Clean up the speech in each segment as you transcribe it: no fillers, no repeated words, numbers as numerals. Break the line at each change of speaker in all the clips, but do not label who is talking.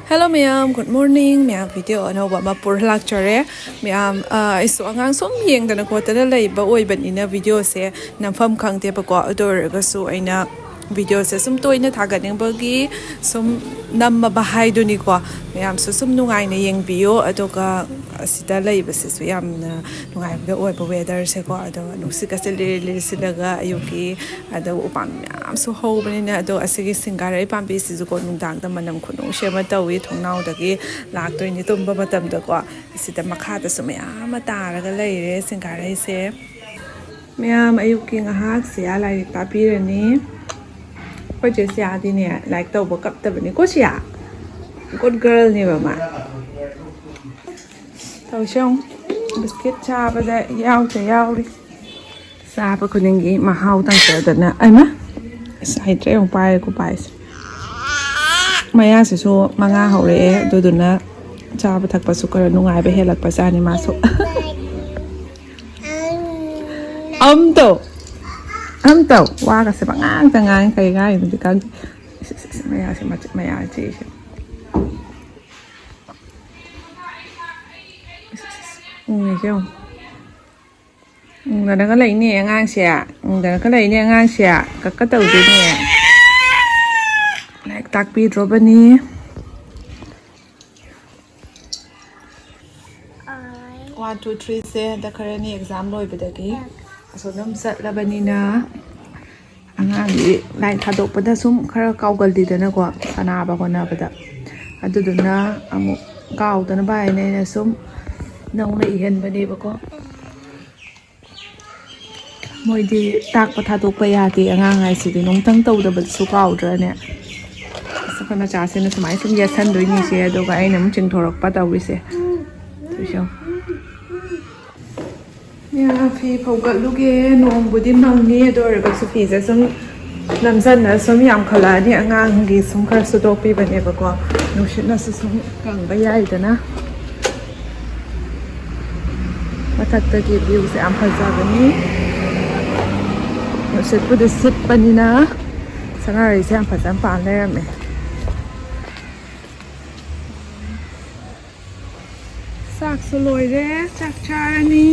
Hello ma'am, good morning. Ma'am video anauba Manipur lakchare. Ma'am isu angang som yengdana kotana leiba oibanina video se namfam khangte ba ko adorga su aina video se sum toina thaganingbagi sum namma bahai duni ko ma'am su sum nungai na yengbiyo adoga asida leiba se su yamna nungai ba oiba weather se ko ado nusika se le silaga ayuki ado upam ma'am su hobanina ado asigi singara ipam bi su ko nungdang da manam khunu shema tawi thongnau dagi laktoini tumba matam da ko asida makha da su ma'am taraga leire singara se ma'am ayuki ngahak sia lai tapirani ko je sia di ne like tawba kaptabani ko sia good girl ni ba ma taw shong biscuit cha ba da yaw cha yaw ri sa ba ko ningi ma hau tang ta da na ai ma sai tre ong pai ko pai maya se so manga hore do do na cha ba thak pa su kar nungai ba helak pa sa ni ma so to wa ka se bangang tangang kai gai ni kan maya se maya che Nghe là nó có lấy nè ngang xẻ nó có lấy nè ngang xẻ các tàu gì nè lại tắc bị rồi bên ní 1 2 3 se da karani exam loi bedagi so nam sat la banina angang ni lai thadok pada sum khara kawgal di dana ko kana ba ko na bada aduduna amu kaw dana bai ne sum nong na ihan bani ba ko moi di tak pa thadok pa ya ti angang ai si nong tang tau da ba su kaw dra ne sa kana cha se na samai sum ya san doi ni se do ga ai nam ching thorok pa taw ri se tu sho ya phi phau ga lu ge nong bu din nong ni do ra ga su phi se sum nam san na sum yam khala ni angang gi sum khar su do pi ba ne ba ko nu shi na su sum kang ba ya da na mathakta gi view se am phajabani no se pu de sit panina sangari se am phajam pan le me sak su loi re chak charani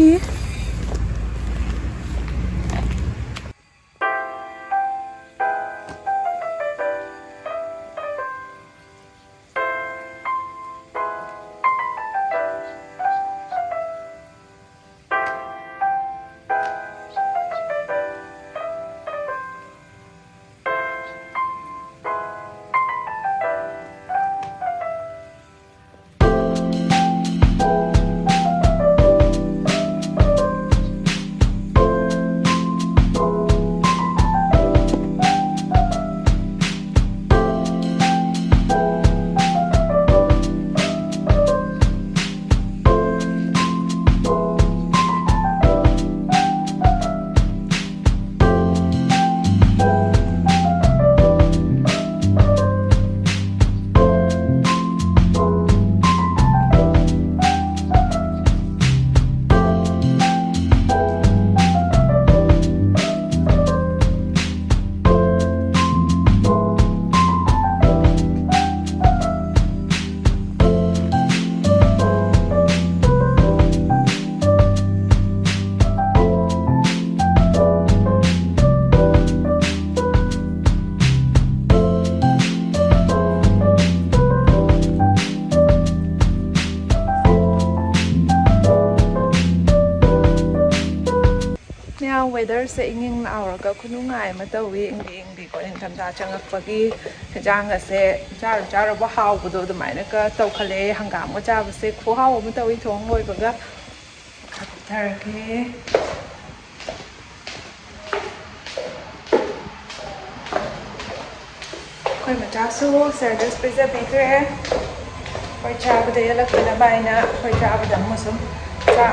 weather se inging na aur ka khunungai ma tawi ing ko in thamda changakpagi jang ase jar ba haw bu do mai na ka taw khale hangam ga cha se khu haw ma tawi thong loi ba ga thar ke koi ma cha su service pizza baker koi cha ba de la kana bai na koi cha ba dam musum cha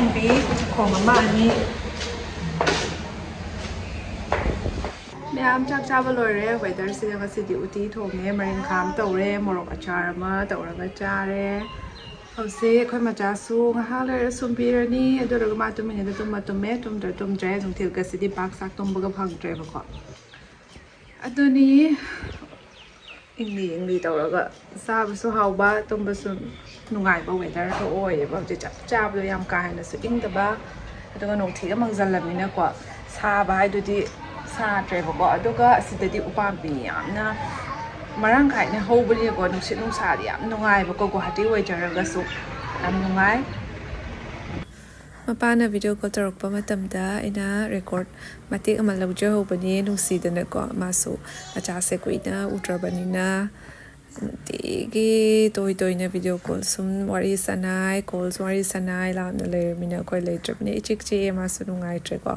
in bi khong ma ni Ma'am chak cha ba loi re weather se ga si di uti thom ne marin kham taw re morok achar ma taw ra ga cha re hau se khoi ma cha su nga ha le sum pi ra ni ado ra ma tu min da tum ma tum me tum da tum dre jong thil ga si di bak sak tum ba ga phang tre ba ko ado ni ꯏꯪꯂꯤ ꯇꯧꯔꯒ ꯆꯥꯕꯁꯨ ꯍꯥꯎꯕ ꯇꯨꯝꯕꯁꯨ ꯅꯨꯡꯉꯥꯏꯕ ꯋꯦꯗꯔꯗꯣ ꯑꯣꯏꯌꯦꯕ ꯍꯧꯖꯤꯛ ꯆꯞ ꯆꯥꯕꯗꯣ ꯌꯥꯝ ꯀꯥ ꯍꯦꯟꯅꯁꯨ ꯏꯪꯗꯕ ꯑꯗꯨꯒ ꯅꯣꯡꯊꯤꯒ ꯃꯪꯖꯜꯂꯕꯅꯤꯅꯀꯣ ꯁꯥꯕ ꯍꯥꯏꯗꯨꯗꯤ ꯁꯥꯗ꯭ꯔꯦꯕꯀꯣ ꯑꯗꯨꯒ ꯑꯁꯤꯗꯗꯤ ꯎꯄꯥꯝꯕꯤ ꯌꯥꯝꯅ ꯃꯔꯥꯡ ꯀꯥꯏꯅ ꯍꯧꯕꯅꯤꯀꯣ ꯅꯨꯡꯁꯤꯠ ꯅꯨꯡꯁꯥꯗꯤ ꯌꯥꯝ ꯅꯨꯡꯉꯥꯏꯕꯀꯣ ꯒꯨꯋꯥꯍꯥꯇꯤ ꯑꯣꯏꯖꯔꯒꯁꯨ ꯌꯥꯝ ꯅꯨꯡꯉꯥꯏ ꯃꯄꯥꯅ ꯚꯤꯗꯤꯑꯣ ꯀꯣꯜ ꯇꯧꯔꯛꯄ ꯃꯇꯝꯗ ꯑꯩꯅ ꯔꯦꯀꯣꯔꯠ ꯃꯇꯦꯛ ꯑꯃ ꯂꯧꯖꯍꯧꯕꯅꯤ ꯅꯨꯡꯁꯤꯗꯅꯀꯣ ꯃꯥꯁꯨ ꯃꯆꯥꯁꯦ ꯀꯨꯏꯅ ꯎꯗ꯭ꯔꯕꯅꯤꯅ ꯅꯨꯡꯇꯤꯒꯤ ꯇꯣꯏꯅ ꯚꯤꯗꯤꯑꯣ ꯀꯣꯜ ꯁꯨꯝ ꯋꯥꯔꯤ ꯁꯥꯟꯅꯩ ꯀꯣꯜꯁꯨ ꯋꯥꯔꯤ ꯁꯥꯟꯅꯩ ꯂꯥꯞꯅ ꯂꯩꯔꯕꯅꯤꯅ ꯑꯩꯈꯣꯏ ꯂꯩꯇ꯭ꯔꯕꯅꯤ ꯏꯆꯤꯛ ꯆꯤꯛꯑꯦ ꯃꯥꯁꯨ ꯅꯨꯡꯉꯥꯏꯇ꯭ꯔꯦꯀꯣ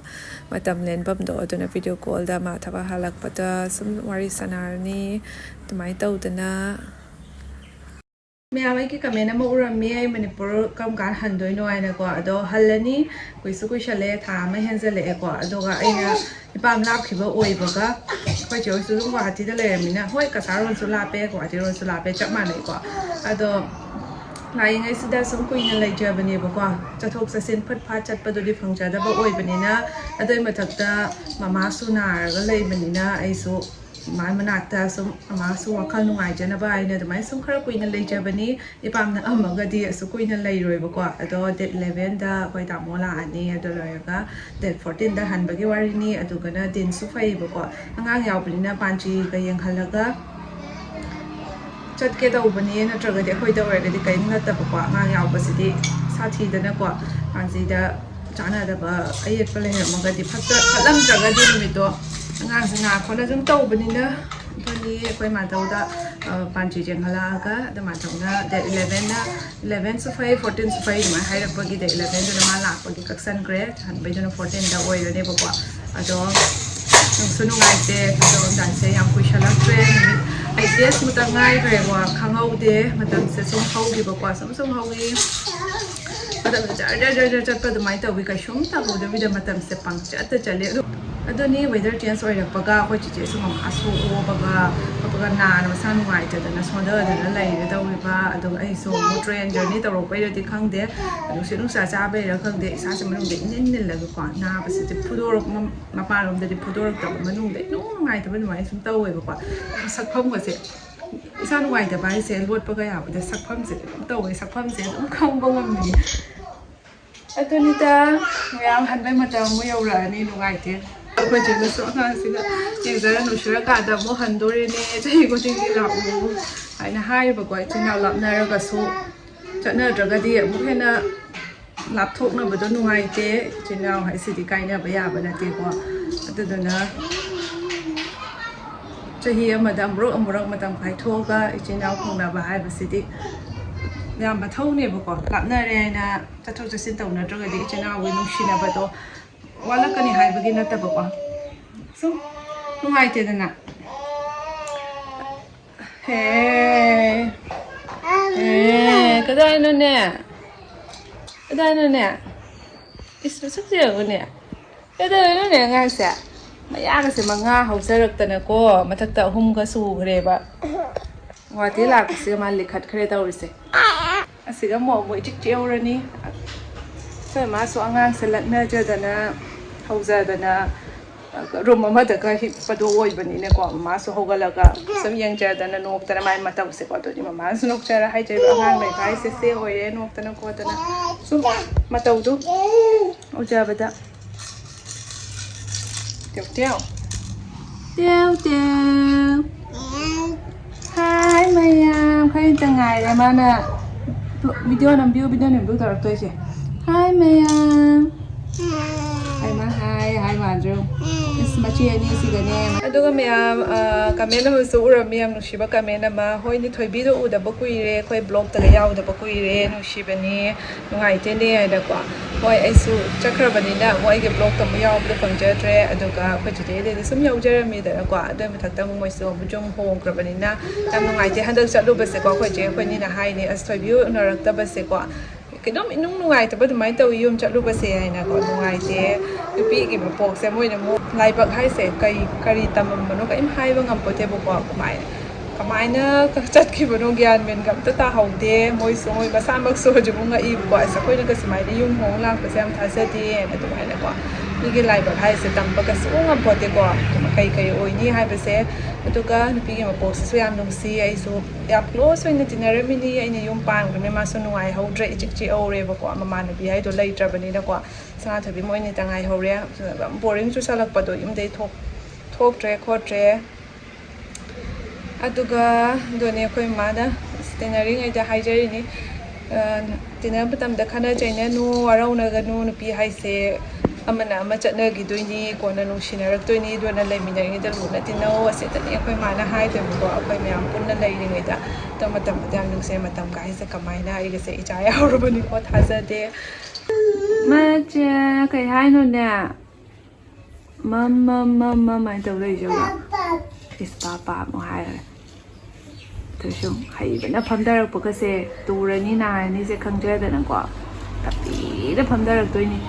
ꯃꯇꯝ ꯂꯦꯟꯐꯝꯗꯣ ꯑꯗꯨꯅ ꯚꯤꯗꯤꯑꯣ ꯀꯣꯜꯗ ꯃꯥ ꯊꯕꯛ ꯍꯜꯂꯛꯄꯗ ꯁꯨꯝ ꯋꯥꯔꯤ ꯁꯥꯟꯅꯔꯅꯤ ꯑꯗꯨꯃꯥꯏꯅ ꯇꯧꯗꯅ ꯃꯌꯥꯝ ꯑꯩꯒꯤ ꯀꯃꯦꯟ ꯑꯃ ꯎꯔꯝꯃꯤ ꯑꯩ ꯃꯅꯤꯄꯨꯔ ꯀꯔꯝ ꯀꯥꯟꯗ ꯍꯟꯗꯣꯏꯅꯣ ꯍꯥꯏꯅꯀꯣ ꯑꯗꯣ ꯍꯜꯂꯅꯤ ꯀꯨꯏꯁꯜꯂꯛꯑꯦ ꯊꯥ ꯑꯃ ꯍꯦꯟꯖꯜꯂꯛꯑꯦꯀꯣ ꯑꯗꯨꯒ ꯑꯩꯅ ꯏꯄꯥꯝ ꯂꯥꯞꯈꯤꯕ ꯑꯣꯏꯕꯒ ꯑꯩꯈꯣꯏ ꯆꯦ ꯍꯣꯏꯁꯨ ꯑꯗꯨꯝ ꯒꯨꯋꯥꯍꯥꯇꯤꯗ ꯂꯩꯔꯝꯃꯤꯅ ꯍꯣꯏ ꯀꯁꯥꯔꯔꯣꯝꯁꯨ ꯂꯥꯞꯄꯦ ꯒꯨꯋꯥꯍꯥꯇꯤꯔꯣꯝꯁꯨ ꯂꯥꯞꯄꯦ ꯆꯞ ꯃꯥꯟꯅꯩꯀꯣ ꯑꯗꯣ ꯂꯥꯛꯏꯉꯩꯁꯤꯗ ꯁꯨꯝ ꯀꯨꯏꯅ ꯂꯩꯖꯕꯅꯦꯕꯀꯣ ꯆꯠꯊꯣꯛ ꯆꯠꯁꯤꯟ ꯐꯠ ꯐꯥꯠ ꯆꯠꯄꯗꯨꯗꯤ ꯐꯪꯖꯗꯕ ꯑꯣꯏꯕꯅꯤ나 ꯑꯗꯨꯏ ꯃꯊꯛꯇ ꯃꯃꯥꯁꯨ ꯅꯥꯔꯒ ꯂꯩꯕꯅꯤꯅ ꯑꯩꯁꯨ ꯃꯥꯏ ꯃꯅꯥꯛꯇ ꯁꯨꯝ ꯃꯃꯥꯁꯨ ꯋꯥꯈꯜ ꯅꯨꯡꯉꯥꯏꯖꯅꯕ ꯍꯥꯏꯅ ꯑꯗꯨꯃꯥꯏꯅ ꯁꯨꯝ ꯈꯔ ꯀꯨꯏꯅ ꯂꯩꯖꯕꯅꯤ ꯏꯄꯥꯝꯅ ꯑꯃꯒꯗꯤ ꯑꯁꯨ ꯀꯨꯏꯅ ꯂꯩꯔꯣꯏꯕꯀꯣ ꯑꯗꯣ ꯗꯦꯠ 11ꯗ ꯑꯩꯈꯣꯏ ꯇꯥꯃꯣ ꯂꯥꯛꯑꯅꯤ ꯑꯗꯨ ꯂꯣꯏꯔꯒ ꯗꯦꯠ 14ꯗ ꯍꯟꯕꯒꯤ ꯋꯥꯔꯤꯅꯤ ꯑꯗꯨꯒꯅ ꯗꯤꯟꯁꯨ ꯐꯩꯌꯦꯕꯀꯣ ꯑꯉꯥꯡ ꯌꯥꯎꯕꯅꯤꯅ ꯄꯥꯟꯖꯤꯒ ꯌꯦꯡꯍꯜꯂꯒ ꯆꯠꯀꯦ ꯇꯧꯕꯅꯤ ꯅꯠꯇ꯭ꯔꯒꯗꯤ ꯑꯩꯈꯣꯏꯗ ꯑꯣꯏꯔꯒꯗꯤ ꯀꯔꯤꯝ ꯅꯠꯇꯕꯀꯣ ꯑꯉꯥꯡ ꯌꯥꯎꯕꯁꯤꯗꯤ ꯁꯥꯊꯤꯗꯅꯀꯣ ꯄꯥꯟꯖꯤꯗ ꯆꯥꯟꯅꯗꯕ ꯑꯌꯦꯠꯄ ꯂꯩꯔꯝꯃꯒꯗꯤ ꯐꯠꯂꯝꯗ꯭ꯔꯒꯗꯤ ꯅꯨꯃꯤꯠꯇꯣ ꯑꯉꯥꯡꯁꯦ ꯈꯣꯠꯅ ꯑꯗꯨꯝ ꯇꯧꯕꯅꯤꯅ ꯑꯗꯨꯅꯤ ꯑꯩꯈꯣꯏ ꯃꯥꯙꯧꯗ ꯄꯥꯟꯖꯤ ꯌꯦꯡꯍꯜꯂꯛꯑꯒ ꯑꯗꯨ ꯃꯥꯙꯧꯅ ꯗꯦꯠ 11ꯅ 11ꯁꯨ ꯐꯩ 14ꯁꯨ ꯐꯩ ꯑꯗꯨꯃꯥꯏꯅ ꯍꯥꯏꯔꯛꯄꯒꯤ ꯗꯦꯠ 11ꯗꯨꯅ ꯃꯥ ꯂꯥꯛꯄꯒꯤ ꯀꯛꯁꯟꯈ꯭ꯔꯦ ꯍꯟꯕꯩꯗꯨꯅ 14ꯗ ꯑꯣꯏꯔꯅꯦꯕꯀꯣ ꯑꯗꯣ ꯅꯨꯡꯁꯨ ꯅꯨꯡꯉꯥꯏꯇꯦ ꯆꯠꯊꯣꯛꯑꯝꯗꯥꯏꯁꯦ ꯌꯥꯝ ꯀꯨꯏꯁꯜꯂꯛꯇ꯭ꯔꯦ ꯅꯨꯃꯤꯠ 8 daysꯃꯨꯛꯇ ꯉꯥꯏꯈ꯭ꯔꯦꯀꯣ ꯈꯪꯍꯧꯗꯦ ꯃꯇꯝꯁꯦ ꯁꯨꯝ ꯍꯧꯈꯤꯕꯀꯣ ꯁꯨꯝ ꯍꯧꯈꯤ ꯃꯇꯝꯁꯦ ꯖꯔ ꯆꯠꯄ ꯑꯗꯨꯃꯥꯏꯅ ꯇꯧꯋꯤ ꯀꯩꯁꯨꯝ ꯇꯧꯍꯧꯗꯕꯤꯗ ꯃꯇꯝꯁꯦ ꯄꯪꯆꯠꯇ ꯆꯠꯂꯦ ꯑꯗꯨꯅꯤ ꯋꯦꯗꯔ ꯆꯦꯟꯖ ꯑꯣꯏꯔꯛꯄꯒ ꯑꯩꯈꯣꯏ ꯆꯤꯆꯦꯁꯨ ꯃꯃꯥꯁꯨ ꯑꯣꯕꯒ ꯅꯥꯅ ꯃꯁꯥ ꯅꯨꯡꯉꯥꯏꯇꯗꯅ ꯁꯣꯟꯊꯗꯅ ꯂꯩꯒꯗꯧꯔꯤꯕ ꯑꯗꯨꯒ ꯑꯩꯁꯨ ꯑꯃꯨꯛ ꯇ꯭ꯔꯦꯟ ꯖꯔꯅꯤ ꯇꯧꯔꯛꯄꯩꯔꯗꯤ ꯈꯪꯗꯦ ꯅꯨꯡꯁꯤꯠ ꯅꯨꯡꯁꯥ ꯆꯥꯕꯩꯔꯥ ꯈꯪꯗꯦ ꯏꯁꯥꯁꯦ ꯃꯅꯨꯡꯗ ꯏꯅꯤꯜꯂꯒꯀꯣ ꯅꯥꯕꯁꯤꯗꯤ ꯃꯄꯥꯟꯂꯣꯝꯗꯗꯤ ꯐꯨꯗꯣꯔꯛꯇꯕ ꯃꯅꯨꯡꯗ ꯅꯨꯡꯉꯥꯏꯇꯕ ꯑꯗꯨꯃꯥꯏꯅ ꯁꯨꯝ ꯇꯧꯋꯦꯕꯀꯣ ꯁꯛꯐꯝꯒꯁꯦ ꯏꯁꯥ ꯅꯨꯡꯉꯥꯏꯇꯕ ꯍꯥꯏꯁꯦ ꯂꯣꯠꯄꯒ ꯌꯥꯕꯗ ꯁꯛꯐꯝꯁꯦ ꯑꯗꯨꯝ ꯇꯧꯋꯦ ꯁꯛꯐꯝꯁꯦ ꯑꯗꯨꯝ ꯈꯪꯕ ꯉꯝꯃꯤ ꯑꯗꯨꯅꯤꯗ ꯃꯌꯥꯝ ꯍꯟꯕꯩ ꯃꯇꯝ ꯑꯃꯨꯛ ꯌꯧꯔꯛꯑꯅꯤ ꯅꯨꯡꯉꯥꯏꯇꯦ ꯑꯩꯈꯣꯏ ꯆꯦꯅꯁꯨ ꯑꯉꯥꯡꯁꯤꯒ ꯌꯦꯡꯖꯔ ꯅꯨꯡꯁꯤꯔꯀꯥꯟꯗ ꯑꯃꯨꯛ ꯍꯟꯗꯣꯔꯦꯅꯦ ꯆꯍꯤ ꯈꯨꯗꯤꯡꯒꯤ ꯂꯥꯛꯎ ꯍꯥꯏꯅ ꯍꯥꯏꯌꯦꯕꯀꯣ ꯏꯆꯤꯟ ꯏꯅꯥꯎ ꯂꯥꯞꯅꯔꯒꯁꯨ ꯆꯠꯅꯗ꯭ꯔꯒꯗꯤ ꯑꯃꯨꯛ ꯍꯦꯟꯅ ꯂꯥꯞꯊꯣꯛꯅꯕꯗꯣ ꯅꯨꯡꯉꯥꯏꯇꯦ ꯏꯆꯤꯟ ꯏꯅꯥꯎ ꯍꯥꯏꯁꯤꯗꯤ ꯀꯥꯏꯅꯕ ꯌꯥꯕ ꯅꯠꯇꯦꯀꯣ ꯑꯗꯨꯗꯨꯅ ꯆꯍꯤ ꯑꯃꯗ ꯑꯃꯨꯔꯛ ꯃꯇꯝ ꯀꯥꯏꯊꯣꯛꯑꯒ ꯏꯆꯤꯟ ꯏꯅꯥꯎ ꯐꯪꯅꯕ ꯍꯥꯏꯕꯁꯤꯗꯤ ꯌꯥꯝ ꯃꯊꯧꯅꯦꯕꯀꯣ ꯂꯥꯞꯅꯔꯦ ꯍꯥꯏꯅ ꯆꯠꯊꯣꯛ ꯆꯠꯁꯤꯟ ꯇꯧꯅꯗ꯭ꯔꯒꯗꯤ ꯏꯆꯤꯟ ꯏꯅꯥꯎꯒꯤ ꯅꯨꯡꯁꯤꯅꯕꯗꯣ ꯋꯥꯠꯂꯛꯀꯅꯤ ꯍꯥꯏꯕꯒꯤ ꯅꯠꯇꯕꯀꯣ ꯁꯨꯝ ꯅꯨꯡꯉꯥꯏꯇꯦꯗꯅ ꯀꯗꯥꯏꯅꯣꯅꯦ ꯏꯁ ꯃꯁꯛꯁꯦ ꯌꯦꯡꯉꯨꯅꯦ ꯀꯩꯗꯧꯔꯤꯅꯣꯅꯦ ꯑꯉꯥꯡꯁꯦ ꯃꯌꯥꯒꯁꯦ 5 ꯍꯧꯖꯔꯛꯇꯅꯀꯣ ꯃꯊꯛꯇ 3ꯒ ꯁꯨꯈ꯭ꯔꯦꯕ ꯒꯨꯋꯥꯍꯥꯇꯤ ꯂꯥꯛꯄꯁꯤꯒ ꯃꯥ ꯂꯤꯈꯠꯈ꯭ꯔꯦ ꯇꯧꯔꯤꯁꯦ ꯑꯁꯤꯒ ꯑꯃꯨꯛ ꯏꯆꯤꯛ ꯆꯤꯛꯍꯧꯔꯅꯤ ꯑꯩꯈꯣꯏ ꯃꯥꯁꯨ ꯑꯉꯥꯡꯁꯦ ꯂꯛꯅꯖꯗꯅ ꯍꯧꯖꯗꯅ ꯔꯨꯝ ꯑꯃꯗꯒ ꯍꯤꯞꯄꯗꯣ ꯑꯣꯏꯕꯅꯤꯅꯀꯣ ꯃꯃꯥꯁꯨ ꯍꯧꯒꯠꯂꯒ ꯁꯨꯝ ꯌꯦꯡꯖꯗꯅ ꯅꯣꯛꯇꯅ ꯃꯥꯏ ꯃꯇꯧꯁꯦꯀꯣ ꯑꯗꯨꯗꯤ ꯃꯃꯥꯁꯨ ꯅꯣꯛꯆꯔ ꯍꯥꯏꯖꯩꯕ ꯑꯉꯥꯡ ꯂꯩꯕ ꯍꯥꯏꯁꯦ ꯁꯦ ꯑꯣꯏꯔꯦ ꯅꯣꯛꯇꯅ ꯈꯣꯠꯇꯅ ꯁꯨꯝ ꯃꯇꯧꯗꯨ ꯎꯖꯕꯗ ꯇꯦꯎ ꯍꯥꯏ ꯃꯌꯥꯝ ꯈꯔꯇ ꯉꯥꯏꯔꯦ ꯃꯥꯅ ꯚꯤꯗꯤꯑꯣ ꯅꯝꯕꯤꯌꯨ ꯇꯧꯔꯛꯇꯣꯏꯁꯦ ꯍꯥꯏ ꯃꯌꯥꯝ ꯍꯥꯏ ꯃꯥꯟꯗ꯭ꯔꯣ ꯏꯁ ꯃꯆꯦ ꯑꯅꯤꯁꯤꯒꯅꯦ ꯑꯗꯨꯒ ꯃꯌꯥꯝ ꯀꯃꯦꯟ ꯑꯃꯁꯨ ꯎꯔꯝꯃꯤ ꯌꯥꯝ ꯅꯨꯡꯁꯤꯕ ꯀꯃꯦꯟ ꯑꯃ ꯍꯣꯏꯅꯦ ꯊꯣꯏꯕꯤꯗꯣ ꯎꯗꯕ ꯀꯨꯏꯔꯦ ꯑꯩꯈꯣꯏ ꯕ꯭ꯂꯣꯛꯇꯒ ꯌꯥꯎꯗꯕ ꯀꯨꯏꯔꯦ ꯅꯨꯡꯁꯤꯕꯅꯤ ꯅꯨꯡꯉꯥꯏꯇꯦꯅꯦ ꯍꯥꯏꯅꯀꯣ ꯍꯣꯏ ꯑꯩꯁꯨ ꯆꯠꯈ꯭ꯔꯕꯅꯤꯅ ꯃꯣꯏꯒꯤ ꯕ꯭ꯂꯣꯛꯇ ꯑꯃꯨꯛ ꯌꯥꯎꯕꯗꯣ ꯐꯪꯖꯗ꯭ꯔꯦ ꯑꯗꯨꯒ ꯑꯩꯈꯣꯏ ꯆꯤꯆꯦꯗꯩꯗꯤ ꯁꯨꯝ ꯌꯥꯎꯖꯔꯝꯃꯤꯗꯅꯀꯣ ꯑꯗꯨꯏ ꯃꯊꯛꯇ ꯑꯃꯨꯛ ꯃꯣꯏꯁꯨ ꯑꯃꯨꯛ ꯌꯨꯝ ꯍꯣꯡꯈ꯭ꯔꯕꯅꯤꯅ ꯌꯥꯝ ꯅꯨꯡꯉꯥꯏꯇꯦ ꯍꯟꯗꯛ ꯆꯠꯂꯨꯕꯁꯦꯀꯣ ꯑꯩꯈꯣꯏ ꯆꯦ ꯑꯩꯈꯣꯏꯅꯤꯅ ꯍꯥꯏꯅꯤ ꯑꯁ ꯊꯣꯏꯕꯤ ꯎꯅꯔꯛꯇꯕꯁꯦꯀꯣ ꯀꯩꯅꯣꯝ ꯏꯅꯨꯡ ꯅꯨꯡꯉꯥꯏꯇꯕ ꯑꯗꯨꯃꯥꯏꯅ ꯇꯧꯋꯤ ꯌꯨꯝ ꯆꯠꯂꯨꯕꯁꯦ ꯍꯥꯏꯅꯀꯣ ꯅꯨꯡꯉꯥꯏꯇꯦ ꯅꯨꯄꯤꯒꯤ ꯃꯄꯣꯛꯁꯦ ꯃꯣꯏꯅ ꯑꯃꯨꯛ ꯂꯥꯏꯕꯛ ꯍꯥꯏꯁꯦ ꯀꯔꯤ ꯇꯝꯃꯝꯕꯅꯣ ꯀꯔꯤꯝ ꯍꯥꯏꯕ ꯉꯝꯄꯣꯠꯇꯦꯕꯀꯣ ꯀꯃꯥꯏꯅ ꯆꯠꯈꯤꯕꯅꯣ ꯒ꯭ꯌꯥꯟ ꯃꯦꯟꯒ ꯑꯝꯇ ꯇꯥꯍꯧꯗꯦ ꯃꯣꯏ ꯃꯁꯥꯃꯛꯁꯨ ꯍꯧꯖꯤꯛꯃꯨꯛ ꯉꯛꯏꯕꯀꯣ ꯑꯁ ꯑꯩꯈꯣꯏꯅꯒ ꯁꯨꯃꯥꯏꯅ ꯌꯨꯝ ꯍꯣꯡ ꯂꯥꯛꯄꯁꯦ ꯌꯥꯝ ꯊꯥꯖꯗꯦ ꯑꯗꯨꯃꯥꯏꯅꯀꯣ ꯅꯨꯄꯤꯒꯤ ꯂꯥꯏꯕꯛ ꯍꯥꯏꯁꯦ ꯇꯝꯕꯒꯁꯨ ꯉꯝꯄꯣꯠꯇꯦꯀꯣ ꯀꯩ ꯑꯣꯏꯅꯤ ꯍꯥꯏꯕꯁꯦ ꯑꯗꯨꯒ ꯅꯨꯄꯤꯒꯤ ꯃꯄꯣꯛꯁꯤꯁꯨ ꯌꯥꯝ ꯅꯨꯡꯁꯤ ꯑꯩꯁꯨ ꯌꯥꯝ ꯀ꯭ꯂꯣꯁ ꯑꯣꯏꯅ ꯇꯤꯟꯅꯔꯝꯃꯤꯅꯤ ꯑꯩꯅ ꯌꯨꯝ ꯄꯥꯟꯈ꯭ꯔꯕꯅꯤ ꯃꯥꯁꯨ ꯅꯨꯡꯉꯥꯏꯍꯧꯗ꯭ꯔꯦ ꯏꯆꯤꯛ ꯆꯤꯛꯍꯧꯔꯦꯕꯀꯣ ꯃꯃꯥꯟꯅꯕꯤ ꯍꯥꯏꯗꯣ ꯂꯩꯇ꯭ꯔꯕꯅꯤꯅꯀꯣ ꯁꯅꯥꯊꯣꯏꯕꯤ ꯃꯣꯏꯅꯤꯇ ꯉꯥꯏꯍꯧꯔꯦ ꯕꯣꯔꯤꯡ ꯆꯨꯁꯜꯂꯛꯄꯗꯣ ꯌꯨꯝꯗꯩ ꯊꯣꯛꯇ꯭ꯔꯦ ꯈꯣꯠꯇ꯭ꯔꯦ ꯑꯗꯨꯒ ꯑꯗꯨꯅꯦ ꯑꯩꯈꯣꯏ ꯃꯃꯥꯅ ꯇꯤꯟꯅꯔꯤꯉꯩꯗ ꯍꯥꯏꯖꯔꯤꯅꯤ ꯇꯤꯟꯅꯕ ꯃꯇꯝꯗ ꯈꯟꯅ ꯆꯩꯅꯅꯨ ꯋꯥꯔꯧꯅꯒꯅꯨ ꯅꯨꯄꯤ ꯍꯥꯏꯁꯦ ꯑꯃꯅ ꯑꯃ ꯆꯠꯅꯈꯤꯗꯣꯏꯅꯤ ꯀꯣꯟꯅ ꯅꯨꯡꯁꯤꯅꯔꯛꯇꯣꯏꯅꯤ ꯑꯗꯨꯅ ꯂꯩꯃꯤꯟꯅꯔꯤꯉꯩꯗ ꯂꯨꯅ ꯇꯤꯟꯅꯧ ꯑꯁꯤꯗꯅꯤ ꯑꯩꯈꯣꯏ ꯃꯥꯅ ꯍꯥꯏꯗꯣꯏꯕꯀꯣ ꯑꯩꯈꯣꯏ ꯃꯌꯥꯝ ꯄꯨꯟꯅ ꯂꯩꯔꯤꯉꯩꯗ ꯑꯗꯣ ꯃꯇꯝꯗ ꯌꯥꯝ ꯅꯨꯡꯁꯤꯌꯦ ꯃꯇꯝꯒ ꯍꯥꯏꯁꯦ ꯀꯃꯥꯏꯅ ꯑꯩꯒꯁꯦ ꯏꯆꯥ ꯌꯥꯎꯔꯕꯅꯤꯀꯣ ꯊꯥꯖꯗꯦ ꯃꯆꯦ ꯀꯩ ꯍꯥꯏꯅꯣꯅꯦ ꯃꯃꯥꯏꯅ ꯇꯧ ꯂꯩꯖꯧꯕ ꯏꯁ ꯄꯥꯄꯥ ꯑꯃꯨꯛ ꯍꯥꯏꯔꯦ ꯁꯨꯝ ꯍꯩꯕꯅ ꯐꯝꯊꯔꯛꯄꯒꯁꯦ ꯇꯨꯔꯅꯤ ꯅꯥꯔꯅꯤꯁꯦ ꯈꯪꯖꯗꯅꯀꯣ ꯇꯞꯄꯤꯗ ꯐꯝꯊꯔꯛꯇꯣꯏꯅꯤ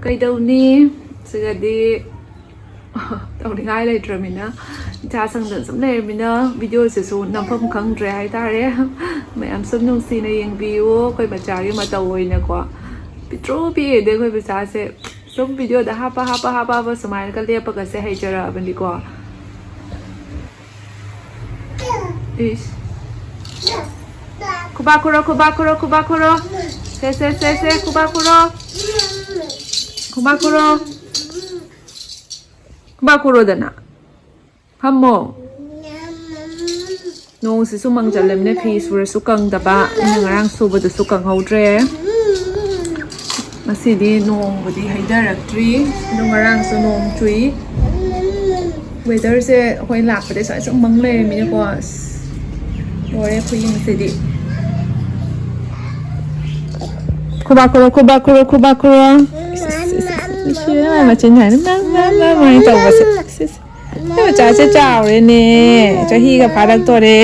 ꯀꯩꯗꯧꯅꯤ ꯁꯤꯒꯗꯤ ꯇꯧꯅꯤꯡꯉꯥꯏ ꯂꯩꯇ꯭ꯔꯕꯅꯤꯅ ꯏꯆꯥ ꯁꯪꯗꯅ ꯁꯨꯝ ꯂꯩꯔꯕꯅꯤꯅ ꯚꯤꯗꯤꯑꯣꯁꯤꯁꯨ ꯅꯝꯐꯝ ꯈꯪꯗ꯭ꯔꯦ ꯍꯥꯏꯇꯥꯔꯦ ꯃꯌꯥꯝ ꯁꯨꯝ ꯅꯨꯡꯁꯤꯅ ꯌꯦꯡꯕꯤꯌꯨ ꯑꯩꯈꯣꯏ ꯃꯆꯥꯒꯤ ꯃꯇꯧ ꯑꯣꯏꯅꯀꯣ ꯄꯤꯛꯇ꯭ꯔꯨ ꯄꯤꯛꯑꯦꯗꯤ ꯑꯩꯈꯣꯏ ꯃꯆꯥꯁꯦ ꯁꯨꯝ ꯚꯤꯗꯤꯑꯣꯗ ꯍꯥꯞꯄ ꯁꯨꯃꯥꯏꯅꯒ ꯂꯦꯞꯄꯒꯁꯦ ꯍꯩꯖꯔꯛꯑꯕꯅꯤꯀꯣ 이씨. 쿠바쿠로 세세세세 쿠바쿠로잖아 함모 ꯅꯣꯡꯁꯤꯁꯨ ꯃꯪꯖꯜꯂꯝꯅꯦ ꯐꯤ ꯁꯨꯔꯁꯨ ꯀꯪꯗꯕ ꯑꯩꯅ ꯉꯔꯥꯡ ꯁꯨꯕꯗꯨꯁꯨ ꯀꯪꯍꯧꯗ꯭ꯔꯦ ꯉꯁꯤꯗꯤ ꯅꯣꯡꯕꯨꯗꯤ ꯍꯩꯊꯔꯛꯇ꯭ꯔꯤ ꯑꯗꯣ ꯉꯔꯥꯡꯁꯨ ꯅꯣꯡ ꯆꯨꯏ ꯋꯦꯗꯔꯁꯦ ꯑꯩꯈꯣꯏ ꯂꯥꯛꯄꯗꯩ ꯁꯨꯃꯥꯏꯅ ꯁꯨꯝ ꯃꯪ ꯂꯩꯔꯝꯃꯤꯅꯀꯣ ꯂꯣꯏꯔꯦ ꯈꯨꯌꯦꯡꯁꯤꯗꯤ 쿠바쿠로 ꯃꯆꯤꯟ ꯍꯥꯏꯅ ꯇꯧꯕꯁꯦ ꯃꯆꯥꯁꯦ ꯆꯥꯎꯔꯦꯅꯦ ꯆꯍꯤꯒ ꯐꯥꯔꯛꯇꯣꯔꯦ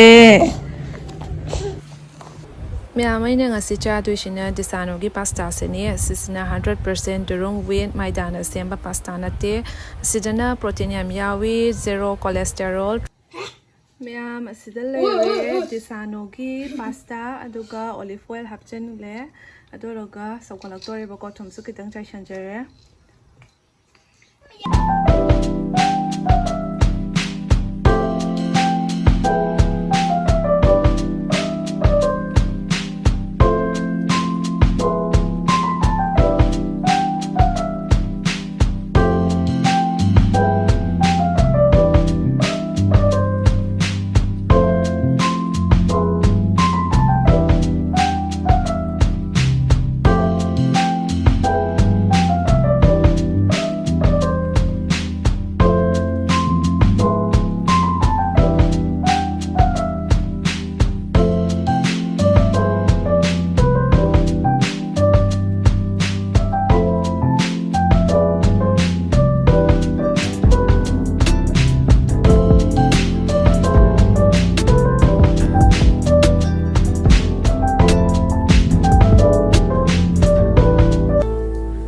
ꯃꯌꯥꯝ ꯑꯩꯅ ꯉꯁꯤ ꯆꯥꯗꯣꯏꯁꯤꯅ ꯗꯤꯁꯥꯅꯣꯒꯤ ꯄꯥꯁꯇꯥꯁꯤꯅꯤ ꯑꯁꯤꯁꯤꯅ 100% ꯗꯨꯔꯨꯡ ꯋꯤꯠ ꯃꯥꯏꯗꯥꯅ ꯁꯦꯝꯕ ꯄꯥꯁꯇꯥ ꯅꯠꯇꯦ ꯑꯁꯤꯗꯅ ꯄ꯭ꯔꯣꯇꯤꯟ ꯌꯥꯝ ꯌꯥꯎꯏ ꯖꯦꯔꯣ ꯀꯣꯂꯦꯁꯇꯦꯔꯣꯜ ꯃꯌꯥꯝ ꯑꯁꯤꯗ ꯂꯩꯔꯦ ꯗꯤꯁꯥꯅꯣꯒꯤ ꯄꯥꯁꯇꯥ ꯑꯗꯨꯒ ꯑꯣꯂꯤꯐ ꯑꯣꯏꯜ ꯍꯥꯞꯆꯤꯟꯂꯦ ꯑꯗꯨꯒ ꯁꯧꯒꯠꯂꯛꯇꯣꯔꯦꯕꯀꯣ ꯊꯨꯝꯁꯨ ꯈꯤꯇꯪ ꯆꯥꯏꯁꯟꯖꯔꯦ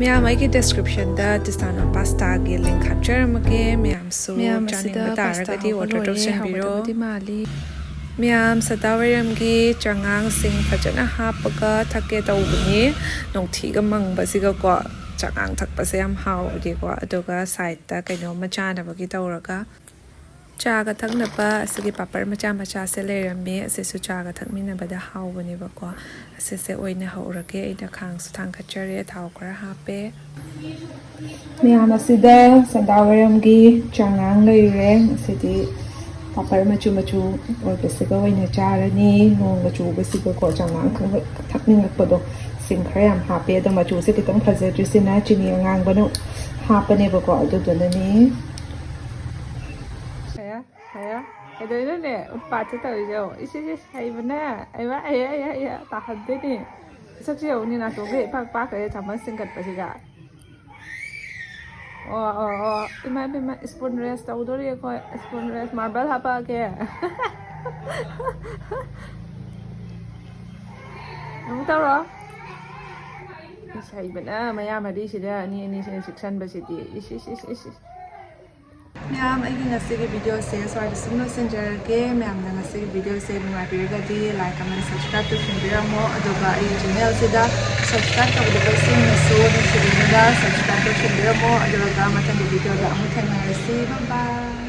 ꯃꯌꯥꯝ ꯑꯩꯒꯤ ꯗꯦꯁꯀ꯭ꯔꯤꯞꯁꯟꯗ ꯗꯤꯁꯥꯅꯣ ꯄꯥꯁꯇꯥꯒꯤ ꯂꯤꯡꯛ ꯍꯥꯞꯆꯔꯝꯃꯒꯦ ꯃꯌꯥꯝꯁꯨ ꯆꯥꯅꯤꯡꯕ ꯇꯥꯔꯒꯗꯤ ꯑꯣꯔꯗꯔ ꯇꯧꯁꯟꯕꯤꯔꯣ ꯃꯌꯥꯝ ꯁꯇꯥꯋꯥꯏꯔꯝꯒꯤ ꯆꯉꯥꯡꯁꯤꯡ ꯐꯖꯅ ꯍꯥꯞꯄꯒ ꯊꯛꯀꯦ ꯇꯧꯕꯅꯤ ꯅꯨꯡꯊꯤꯒ ꯃꯪꯕꯁꯤꯒꯀꯣ ꯆꯉꯥꯡ ꯊꯛꯄꯁꯦ ꯌꯥꯝ ꯍꯥꯎꯕꯗꯤꯀꯣ ꯑꯗꯨꯒ ꯁꯥꯏꯠꯇ ꯀꯩꯅꯣꯝꯃ ꯆꯥꯅꯕꯒꯤ ꯇꯧꯔꯒ ꯆꯥꯒ ꯊꯛꯅꯕ ꯑꯁꯤꯒꯤ ꯄꯥꯄꯔ ꯃꯆꯥꯁꯦ ꯂꯩꯔꯝꯃꯤ ꯑꯁꯤꯁꯨ ꯆꯥꯒ ꯊꯛꯃꯤꯟꯅꯕꯗ ꯍꯥꯎꯕꯅꯦꯕꯀꯣ ꯑꯁꯤꯁꯦ ꯑꯣꯏꯅ ꯍꯧꯔꯒꯦ ꯑꯩꯅ ꯈꯥꯡꯁꯨ ꯊꯥꯡꯒꯠꯆꯔꯦ ꯊꯥꯎ ꯈꯔ ꯍꯥꯞꯄꯦ ꯃꯌꯥꯝ ꯑꯁꯤꯗ ꯁꯟꯗꯥꯋꯥꯏꯔꯝꯒꯤ ꯆꯉꯥꯡ ꯂꯩꯔꯦ ꯑꯁꯤꯗꯤ ꯄꯥꯄꯔ ꯃꯆꯨ ꯑꯣꯏꯕꯁꯤꯒ ꯑꯣꯏꯅ ꯆꯥꯔꯅꯤ ꯅꯣꯡꯒ ꯆꯨꯕꯁꯤꯒꯀꯣ ꯆꯉꯥꯡ ꯊꯛꯅꯤꯡꯉꯛꯄꯗꯣ ꯁꯤꯡ ꯈꯔ ꯌꯥꯝ ꯍꯥꯞꯄꯦ ꯑꯗꯣ ꯃꯆꯨꯁꯦ ꯈꯤꯇꯪ ꯐꯖꯗ꯭ꯔꯤꯁꯤꯅ ꯆꯤꯅꯤ ꯑꯉꯥꯡꯕꯅ ꯍꯥꯞꯄꯅꯦꯕꯀꯣ ꯑꯗꯨꯗꯨꯅꯅꯤ ꯀꯩꯗꯧꯔꯤꯅꯣꯅꯦ ꯎꯠꯄꯥꯠꯁꯦ ꯇꯧꯔꯤꯁꯦ ꯏꯁ ꯍꯩꯕꯅꯦ ꯑꯩ ꯇꯥꯍꯟꯗꯣꯏꯅꯦ ꯁꯛꯁꯤ ꯌꯧꯅꯤ ꯅꯥꯇꯣꯟꯒ ꯏꯄꯥꯛ ꯄꯥꯛꯈ꯭ꯔꯦ ꯆꯥꯃꯁ ꯆꯤꯡꯒꯠꯄꯁꯤꯒ ꯑꯣ ꯏꯃꯥ ꯁ꯭ꯄꯨꯟ ꯔꯦꯁ ꯇꯧꯗꯣꯔꯤ ꯑꯩꯈꯣꯏ ꯁ꯭ꯄꯨꯟ ꯔꯦꯁ ꯃꯥꯔꯕꯜ ꯍꯥꯞꯄꯛꯑꯒꯦ ꯑꯃꯨꯛ ꯇꯧꯔꯣ ꯏꯁ ꯍꯩꯕꯅ ꯃꯌꯥꯝ ꯃꯔꯤꯁꯤꯗ ꯑꯅꯤꯁꯤꯅ ꯆꯤꯛꯁꯟꯕꯁꯤꯗꯤ ꯏꯁ ꯃꯌꯥꯝ ꯑꯩꯒꯤ ꯉꯁꯤꯒꯤ ꯚꯤꯗꯤꯑꯣꯁꯦ ꯁ꯭ꯋꯥꯏꯗ ꯁꯨꯝ ꯂꯣꯏꯁꯤꯟꯖꯔꯒꯦ ꯃꯌꯥꯝꯅ ꯉꯁꯤꯒꯤ ꯚꯤꯗꯤꯑꯣꯁꯦ ꯅꯨꯡꯉꯥꯏꯕꯤꯔꯒꯗꯤ ꯂꯥꯏꯛ ꯀꯃꯦꯟ ꯁꯕꯁꯀ꯭ꯔꯥꯏꯕ ꯇꯧꯁꯤꯟꯕꯤꯔꯝꯃꯣ ꯑꯗꯨꯒ ꯑꯩꯒꯤ ꯆꯦꯅꯦꯜꯁꯤꯗ ꯁꯕꯁꯀ꯭ꯔꯥꯏꯕ ꯇꯧꯗꯕꯁꯤꯡꯅꯁꯨ ꯅꯨꯡꯁꯤꯕꯤꯔꯒ ꯁꯕꯁꯀ꯭ꯔꯥꯏꯕ ꯇꯧꯁꯤꯟꯕꯤꯔꯝꯃꯣ ꯑꯗꯨꯒ ꯃꯊꯪꯒꯤ ꯚꯤꯗꯤꯑꯣꯗ ꯑꯃꯨꯛ ꯊꯦꯡꯅꯔꯁꯤ ꯕꯥꯏ ꯕꯥꯏ